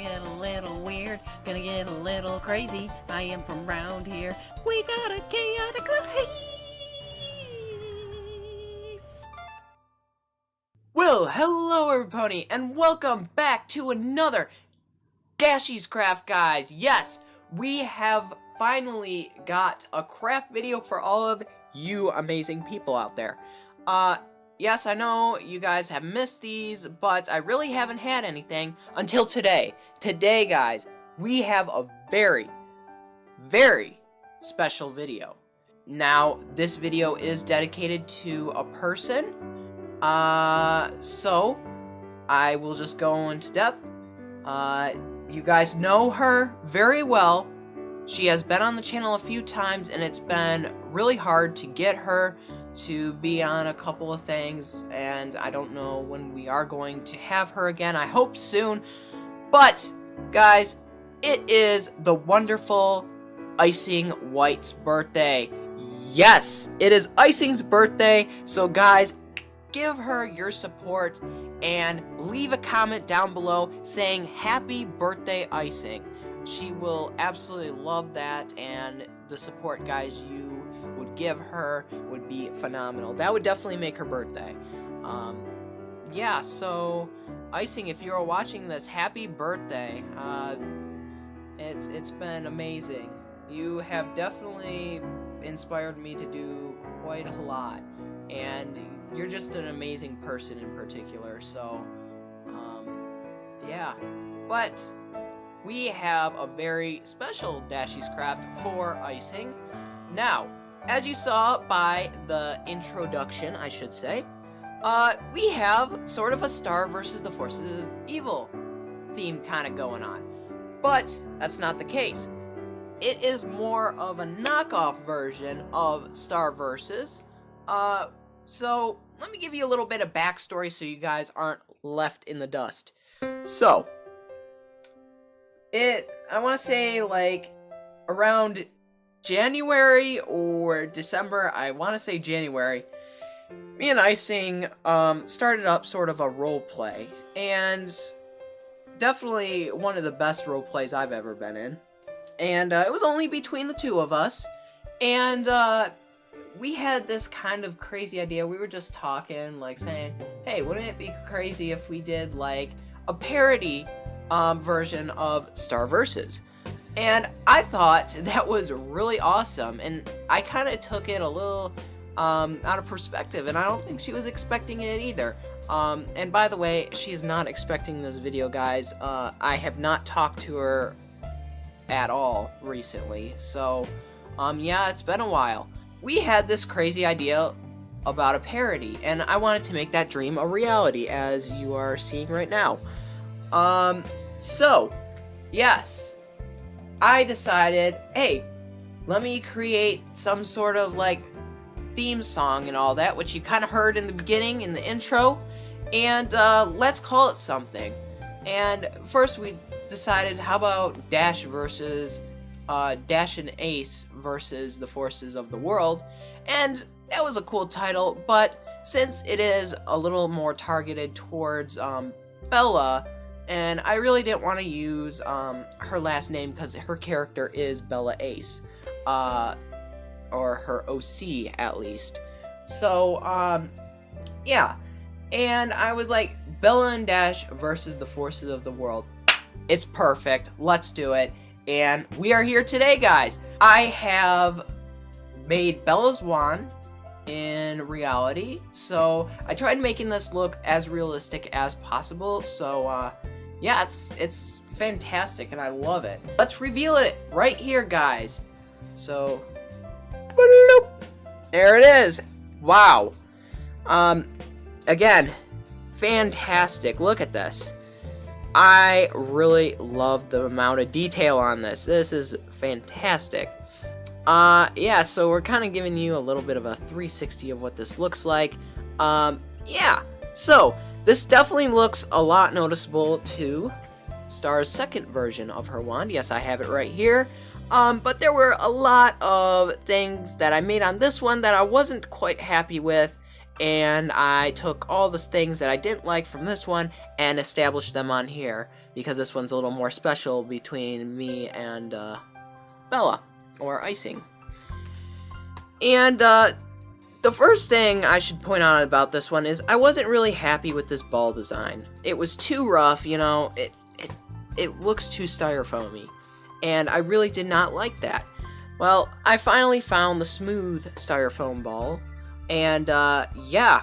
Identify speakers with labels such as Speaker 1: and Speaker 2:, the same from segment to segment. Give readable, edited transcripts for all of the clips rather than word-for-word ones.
Speaker 1: get a little weird, gonna get a little crazy. I am from round here. We got a chaotic life.
Speaker 2: Well, hello everybody, and welcome back to another Dashie's Craft, guys. Yes, we have finally got a craft video for all of you amazing people out there. Yes, I know you guys have missed these, but I really haven't had anything until today. Today, guys, we have a very, very special video. Now, this video is dedicated to a person. So I will just go into depth. You guys know her very well. She has been on the channel a few times, and it's been really hard to get her to be on a couple of things, and I don't know when we are going to have her again. I hope soon. But, guys, it is the wonderful Icing White's birthday. Yes, it is Icing's birthday, so guys, give her your support and leave a comment down below saying happy birthday, Icing. She will absolutely love that, and the support, guys, you would give her would be phenomenal. That would definitely make her birthday. Yeah, so Icing, if you're watching this, happy birthday. It's been amazing. You have definitely inspired me to do quite a lot, and you're just an amazing person in particular, so, yeah. But we have a very special Dashie's Craft for Icing. Now, as you saw by the introduction, I should say, we have sort of a Star versus the Forces of Evil theme kind of going on. But that's not the case. It is more of a knockoff version of Star versus. So let me give you a little bit of backstory so you guys aren't left in the dust. So, I want to say, like, around January or December, I want to say January, me and Icing started up sort of a role play, and definitely one of the best role plays I've ever been in. And it was only between the two of us, and we had this kind of crazy idea. We were just talking, like saying, hey, wouldn't it be crazy if we did like a parody version of Star Versus? And I thought that was really awesome, and I kind of took it a little out of perspective, and I don't think she was expecting it either. And by the way, she's not expecting this video, guys. I have not talked to her at all recently, so yeah, it's been a while. We had this crazy idea about a parody, and I wanted to make that dream a reality, as you are seeing right now. So yes, I decided, hey, let me create some sort of like theme song and all that, which you kind of heard in the beginning, in the intro, and let's call it something. And first we decided, how about Dash versus Dash and Ace versus the Forces of the World, and that was a cool title, but since it is a little more targeted towards Bella, and I really didn't want to use her last name because her character is Bella Ace, or her OC at least. So yeah, and I was like, Bella and Dash versus the Forces of the World. It's perfect. Let's do it. And we are here today, guys. I have made Bella's wand in reality, so I tried making this look as realistic as possible. So yeah, it's fantastic, and I love it. Let's reveal it right here, guys. So bloop, there it is. Wow. Again, fantastic. Look at this. I really love the amount of detail on this. This is fantastic. Yeah, so we're kind of giving you a little bit of a 360 of what this looks like. Yeah, so this definitely looks a lot noticeable to Star's second version of her wand. Yes, I have it right here. But there were a lot of things that I made on this one that I wasn't quite happy with, and I took all the things that I didn't like from this one and established them on here, because this one's a little more special between me and Bella, or Icing. And the first thing I should point out about this one is I wasn't really happy with this ball design. It was too rough, you know, it looks too styrofoamy, and I really did not like that. Well, I finally found the smooth styrofoam ball, and yeah,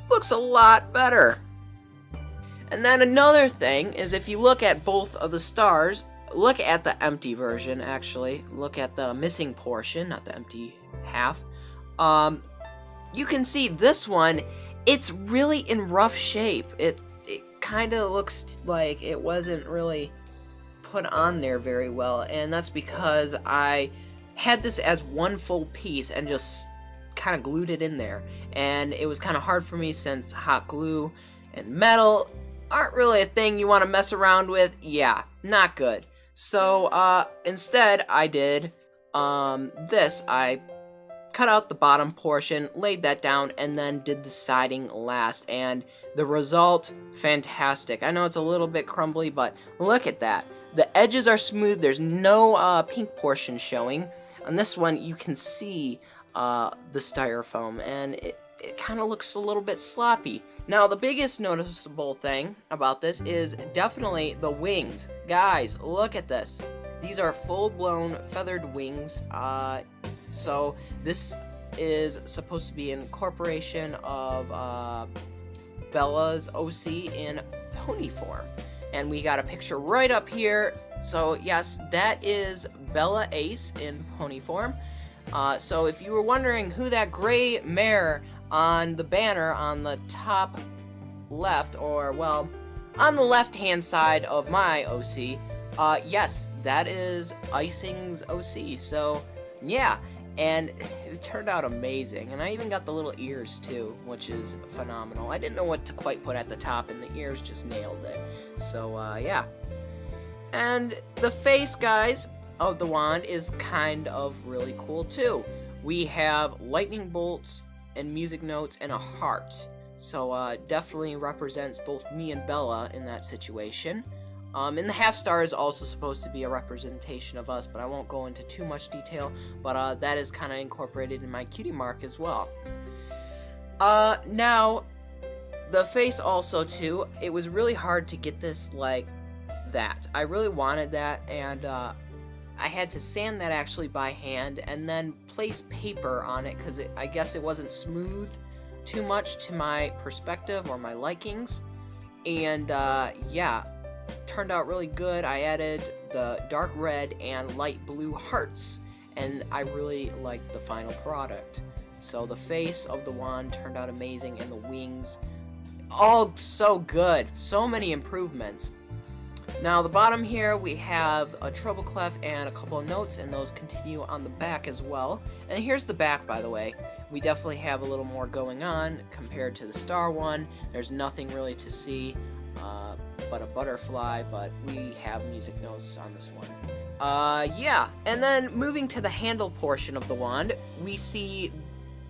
Speaker 2: looks a lot better. And then another thing is, if you look at both of the stars, look at the empty version, actually. Look at the missing portion, not the empty half. You can see this one, it's really in rough shape. It kind of looks like it wasn't really put on there very well, and that's because I had this as one full piece and just kind of glued it in there. And it was kind of hard for me, since hot glue and metal aren't really a thing you want to mess around with. Yeah, not good. So instead I did this. I cut out the bottom portion, laid that down, and then did the siding last, and the result, fantastic. I know it's a little bit crumbly, but look at that. The edges are smooth, there's no pink portion showing. On this one, you can see the styrofoam, and it kind of looks a little bit sloppy. Now, the biggest noticeable thing about this is definitely the wings. Guys, look at this. These are full-blown feathered wings. So this is supposed to be an incorporation of Bella's OC in pony form. And we got a picture right up here. So yes, that is Bella Ace in pony form. So if you were wondering who that gray mare on the banner on the top left, or well, on the left-hand side of my OC, yes, that is Icing's OC. So yeah, and it turned out amazing. And I even got the little ears too, which is phenomenal. I didn't know what to quite put at the top, and the ears just nailed it. So yeah. And the face, guys, of the wand is kind of really cool too. We have lightning bolts and music notes and a heart. So definitely represents both me and Bella in that situation. And the half star is also supposed to be a representation of us, but I won't go into too much detail. But that is kind of incorporated in my cutie mark as well. Now, the face also too, it was really hard to get this like that. I really wanted that, and I had to sand that actually by hand and then place paper on it, because I guess it wasn't smooth too much to my perspective or my likings. And yeah, turned out really good. I added the dark red and light blue hearts, and I really liked the final product. So the face of the wand turned out amazing, and the wings, all so good. So many improvements. Now the bottom here, we have a treble clef and a couple of notes, and those continue on the back as well. And here's the back, by the way. We definitely have a little more going on compared to the star one. There's nothing really to see but a butterfly, but we have music notes on this one. Yeah, and then moving to the handle portion of the wand, we see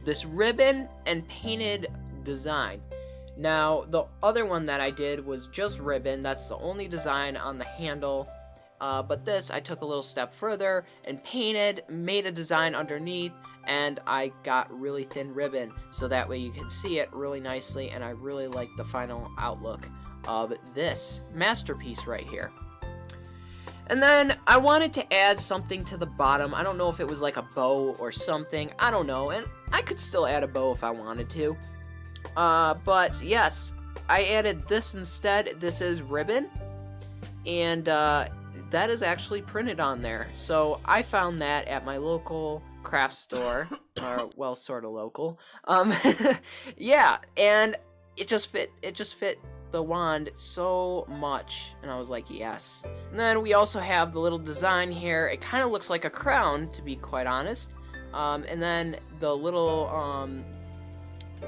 Speaker 2: this ribbon and painted design. Now, the other one that I did was just ribbon. That's the only design on the handle. But this, I took a little step further and painted, made a design underneath, and I got really thin ribbon, so that way you can see it really nicely, and I really like the final outlook of this masterpiece right here. And then I wanted to add something to the bottom. I don't know if it was like a bow or something. I don't know, and I could still add a bow if I wanted to. But yes, I added this instead. This is ribbon, and that is actually printed on there. So I found that at my local craft store, or well, sort of local. Yeah, and it just fit the wand so much, and I was like, yes. And then we also have the little design here. It kind of looks like a crown, to be quite honest. And then the little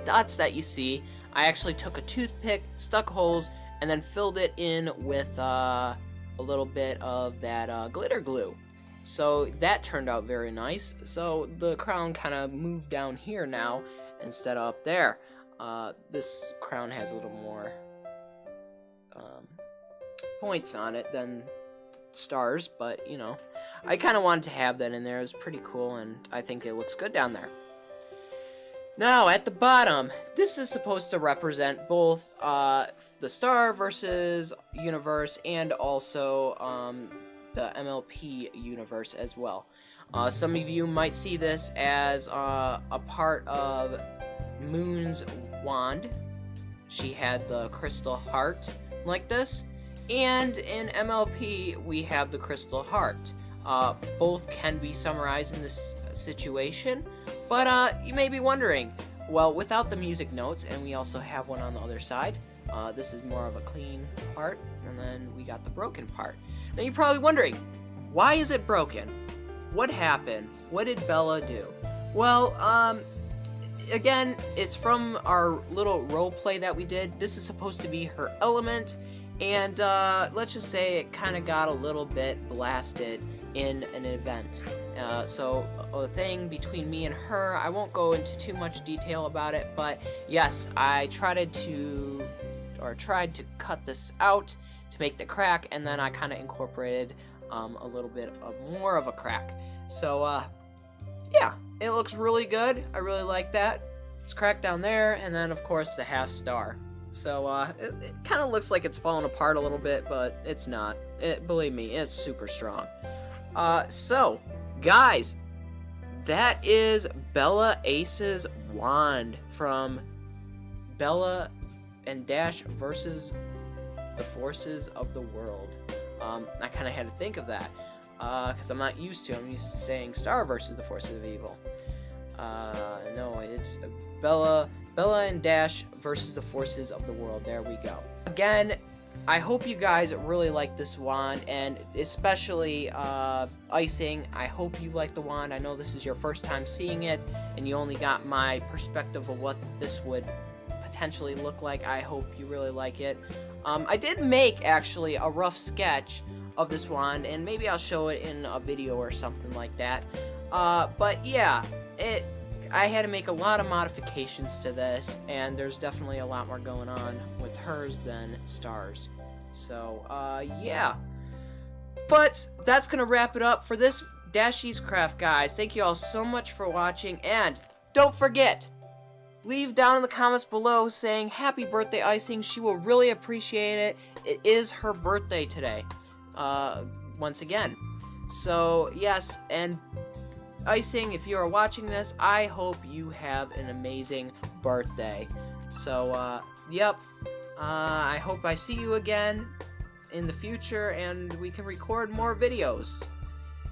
Speaker 2: dots that you see, I actually took a toothpick, stuck holes, and then filled it in with a little bit of that glitter glue. So that turned out very nice. So the crown kind of moved down here now, instead of up there. This crown has a little more points on it than stars, but you know, I kind of wanted to have that in there. It's pretty cool, and I think it looks good down there. Now, at the bottom, this is supposed to represent both the Star versus universe and also the MLP universe as well. Some of you might see this as a part of Moon's wand. She had the crystal heart like this, and in MLP we have the crystal heart. Both can be summarized in this situation, but you may be wondering, well, without the music notes, and we also have one on the other side, this is more of a clean part, and then we got the broken part. Now you're probably wondering, why is it broken? What happened? What did Bella do? Well, again, it's from our little role play that we did. This is supposed to be her element, and let's just say it kind of got a little bit blasted in an event. So a thing between me and her, I won't go into too much detail about it, but yes, I tried to cut this out to make the crack, and then I kind of incorporated a little bit of more of a crack. So yeah, it looks really good. I really like that. It's cracked down there, and then of course the half star. So it kind of looks like it's falling apart a little bit, but it's not. Believe me, it's super strong. So guys, that is Bella Ace's wand from Bella and Dash versus the forces of the world. I kind of had to think of that because I'm not used to. I'm used to saying Star versus the forces of evil. No, it's Bella and Dash versus the forces of the world. There we go. Again, I hope you guys really like this wand, and especially icing. I hope you like the wand. I know this is your first time seeing it, and you only got my perspective of what this would potentially look like. I hope you really like it. I did make actually a rough sketch of this wand, and maybe I'll show it in a video or something like that. But yeah, I had to make a lot of modifications to this, and there's definitely a lot more going on with hers than Star's. So yeah, but that's gonna wrap it up for this Dashie's Craft, guys. Thank you all so much for watching, and don't forget, leave down in the comments below saying happy birthday, Icing. She will really appreciate it. It is her birthday today, once again. So yes, and Icing, if you are watching this, I hope you have an amazing birthday. So yep, I hope I see you again in the future, and we can record more videos.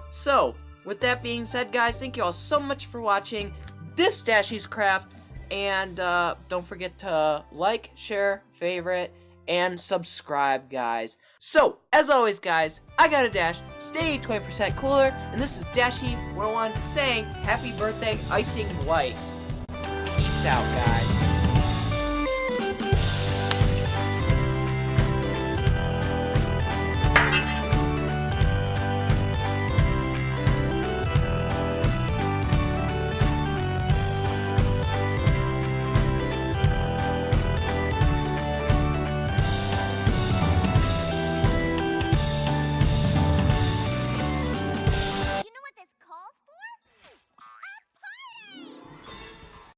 Speaker 2: So with that being said, guys, thank you all so much for watching this Dashie's Craft. And don't forget to like, share, favorite, and subscribe, guys. So, as always, guys, I gotta dash, stay 20% cooler, and this is Dashie 101 saying happy birthday, Icing White. Peace out, guys.